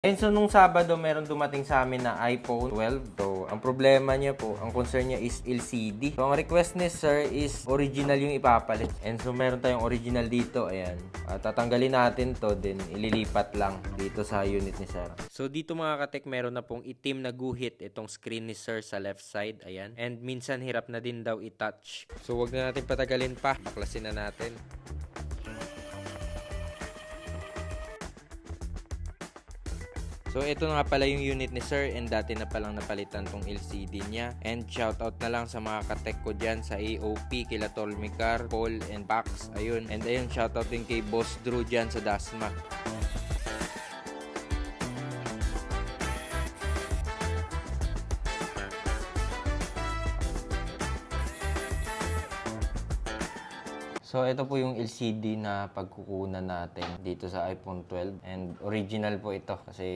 And so, nung Sabado, meron dumating sa amin na iPhone 12. So, ang problema niya po, ang concern niya is LCD. So, ang request ni sir is original yung ipapalit. And so, meron tayong original dito. Ayan. Tatanggalin natin to, then ililipat lang dito sa unit ni sir. So, dito mga katek, meron na pong itim na guhit itong screen ni sir sa left side. Ayan. And minsan, hirap na din daw i-touch. So, wag na natin patagalin pa. Baklasin na natin. So, ito na nga pala yung unit ni sir, and dati na palang napalitan tong LCD niya. And shoutout na lang sa mga katek ko dyan sa AOP, kila Tolmicar, Paul, and Pax. Ayun. And ayun, shoutout din kay Boss Drew dyan sa Dasma. So, ito po yung LCD na pagkukunan natin dito sa iPhone 12. And original po ito kasi